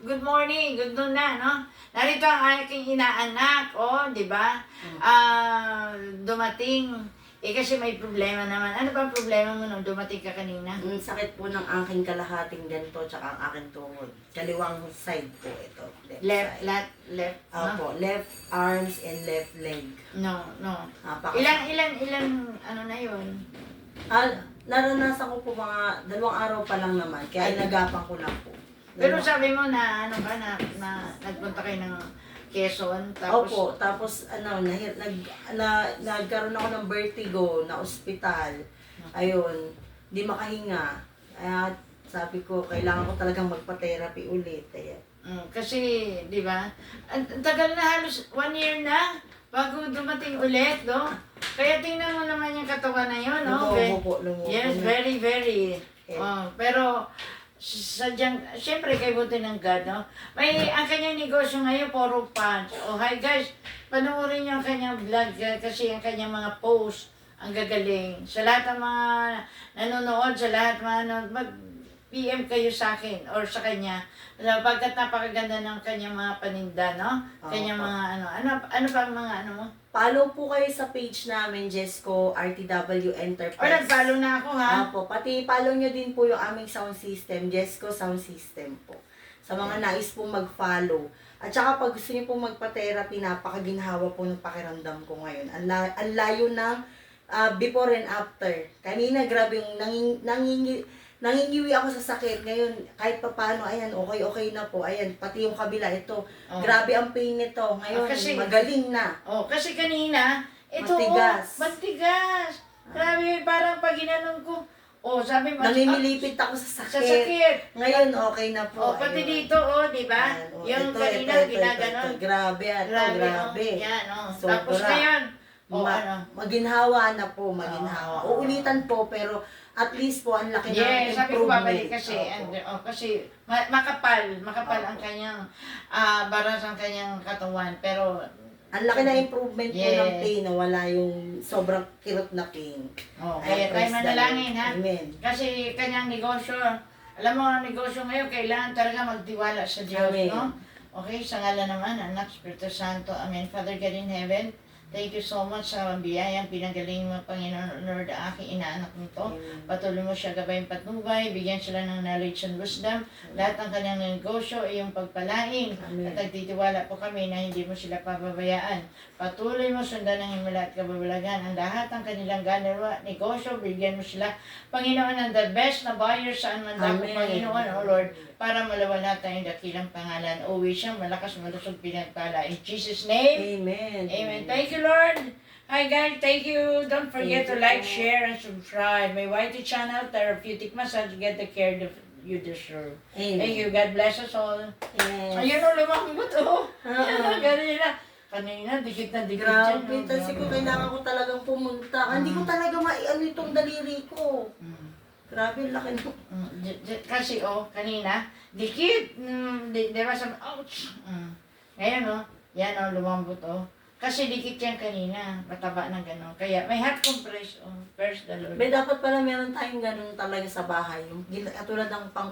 good morning, good noon na, no? Narito ang aking inaanak, di ba? Dumating. Kasi may problema naman. Ano ba ang problema mo nung dumating ka kanina? Sakit po ng aking kalahating ganito tsaka ang aking tuhod. Kaliwang side po ito. Left, side. left, Opo, left arms and left leg. No. Napaka- Ilan, ano na yun? Naranasan ko po mga 2 araw pa lang naman, kaya inagapan ko lang po. Pero sabi mo na, ano ka, na nagpunta kayo ng Quezon, tapos... Opo, tapos nagkaroon ako ng vertigo na ospital. Ayun, di makahinga. Kaya sabi ko, kailangan ko talagang magpa-therapy ulit. Kasi, di ba, ang tagal na, halos 1 year na bago dumating ulit, no? Kaya tingnan mo naman yung katawan na yun, no? Lumubo. Yes, very, very. Pero, sadyang, syempre kay buti ng God, no? Ang kanyang negosyo ngayon, puro punch. Hi guys, panoorin niyo ang kanyang vlog kasi ang kanyang mga post, ang gagaling. Sa lahat ng mga nanonood, sa lahat mga mag-PM kayo sa akin or sa kanya. Pagkat napakaganda ng kanyang mga paninda, no? Kanyang mga ano pa ang mga ano mo? Follow po kayo sa page namin, Jesco RTW Enterprise. Nag-follow na ako, ha? Opo, pati follow nyo din po yung aming sound system, Jesco Sound System po. Sa mga nais pong mag-follow. At saka pag gusto nyo pong magpa-therapy, napakaginhawa po ng pakiramdam ko ngayon. Ang layo ng before and after. Kanina, grabe yung nangingiwi ako sa sakit. Ngayon, kahit pa paano, ayan, okay na po. Ayan, pati yung kabila, ito. Grabe ang pain nito. Ngayon, magaling na. Kasi kanina, ito, matigas. Grabe, parang pag ginanong ko, sabi mo, namimilipit ako sa sakit. Ngayon, okay na po. Pati dito, di ba? Yung kanina, ginaganon. Grabe, grabe. Yan, tapos ngayon, maginhawa na po, maginhawa. Uulitan po, pero at least po, ang laki ng improvement. Sabi ko babalik kasi, kasi makapal ang kanyang baras ang kanyang katawan, pero ang laki na improvement po ng pain, na wala yung sobrang kirot na pain. Kaya tayo manalangin, ha? Amen. Kasi kanyang negosyo, alam mo, ang negosyo ngayon, kailangan talaga magtiwala sa Diyos, Amen. no? Okay, sa ngalan naman, Anak, Espiritu Santo, Amen. Father God in heaven, thank you so much sa biyayang pinagaling mo, Panginoon, Lord, aking inaanak nito. Patuloy mo siya gabayin patnubay, bigyan sila ng knowledge and wisdom. Lahat ng kanyang negosyo ay iyong pagpalain. At nagtitiwala po kami na hindi mo sila pababayaan. Patuloy mo sundan ng himala at kababalagan. Ang lahat ng kanilang ganarwa, negosyo, bigyan mo sila, Panginoon, ng the best na buyer saan man dako, Panginoon, O Lord, para malawala tayong dakilang pangalan. Uwi siya, malakas, malusog, pinagpala. In Jesus' name, Amen. Amen. Thank you, Lord. Hi, guys. Thank you. Don't forget to like, share, and subscribe. My YT channel, Therapeutic Massage. Get the care that you deserve. Amen. Thank you. God bless us all. Yes. Ayun, lumambot, Kanina, dikit na dikit Grabe, kasi ko kailangan ko talagang pumunta. Hindi ko talaga maiano itong daliri ko. Grabe, laki mo. Kasi, kanina, dikit. Di ba sabi, ouch. Ngayon, yan, lumambot, Kasi dikit yan kanina, mataba na gano'n. Kaya may hot compress, first the Lord. Dapat pala meron tayong ganun talaga sa bahay. Yung katulad ng pang